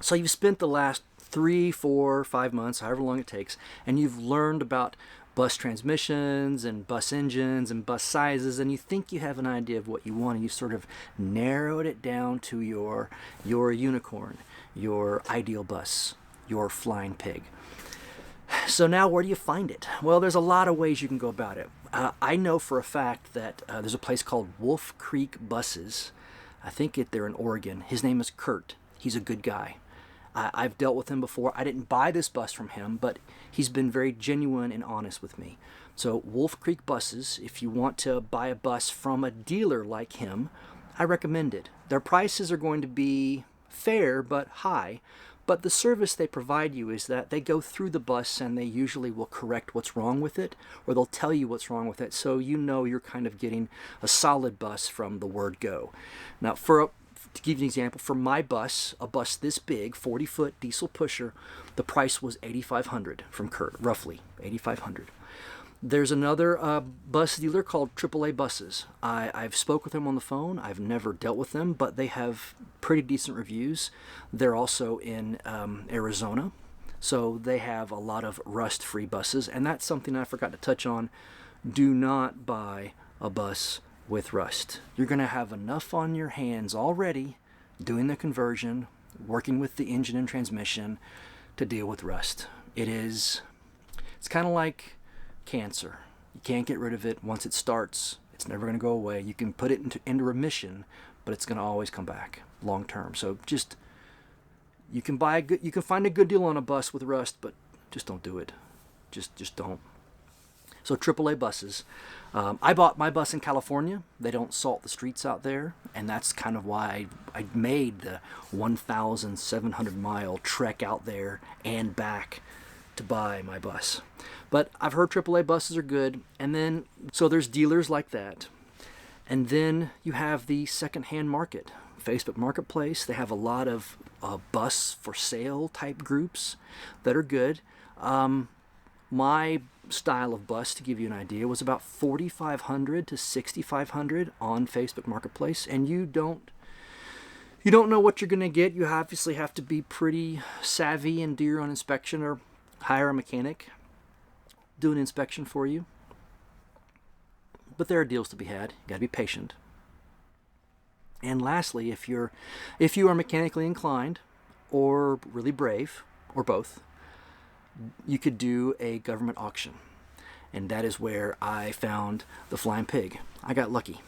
So you've spent the last 3, 4, 5 months, however long it takes, and you've learned about bus transmissions and bus engines and bus sizes, and you think you have an idea of what you want, and you sort of narrowed it down to your unicorn, your ideal bus, your flying pig. So now where do you find it? Well, there's a lot of ways you can go about it. I know for a fact that there's a place called Wolf Creek Buses. I think they're in Oregon. His name is Kurt. He's a good guy. I've dealt with him before. I didn't buy this bus from him, but he's been very genuine and honest with me. So Wolf Creek Buses, if you want to buy a bus from a dealer like him, I recommend it. Their prices are going to be fair but high, but the service they provide you is that they go through the bus and they usually will correct what's wrong with it, or they'll tell you what's wrong with it, so you know you're kind of getting a solid bus from the word go. Now, to give you an example, for my bus, a bus this big, 40-foot diesel pusher, the price was $8,500 from Kurt, roughly $8,500. There's another bus dealer called AAA Buses. I've spoke with them on the phone. I've never dealt with them, but they have pretty decent reviews. They're also in Arizona, so they have a lot of rust-free buses, and that's something I forgot to touch on. Do not buy a bus with rust. You're going to have enough on your hands already doing the conversion, working with the engine and transmission to deal with rust. It's kind of like cancer. You can't get rid of it. Once it starts, it's never going to go away. You can put it into remission, but it's going to always come back long term. So just you can find a good deal on a bus with rust, but just don't do it. Just don't. So AAA buses. I bought my bus in California. They don't salt the streets out there, and that's kind of why I made the 1,700-mile trek out there and back to buy my bus. But I've heard AAA buses are good, and then so there's dealers like that. And then you have the secondhand market. Facebook Marketplace, they have a lot of bus for sale type groups that are good. My style of bus, to give you an idea, was about $4,500 to $6,500 on Facebook Marketplace, and you don't know what you're going to get. You obviously have to be pretty savvy and do your own inspection, or hire a mechanic, do an inspection for you. But there are deals to be had. You got to be patient. And lastly, if you are mechanically inclined or really brave, or both, you could do a government auction. And that is where I found the Flying Pig. I got lucky.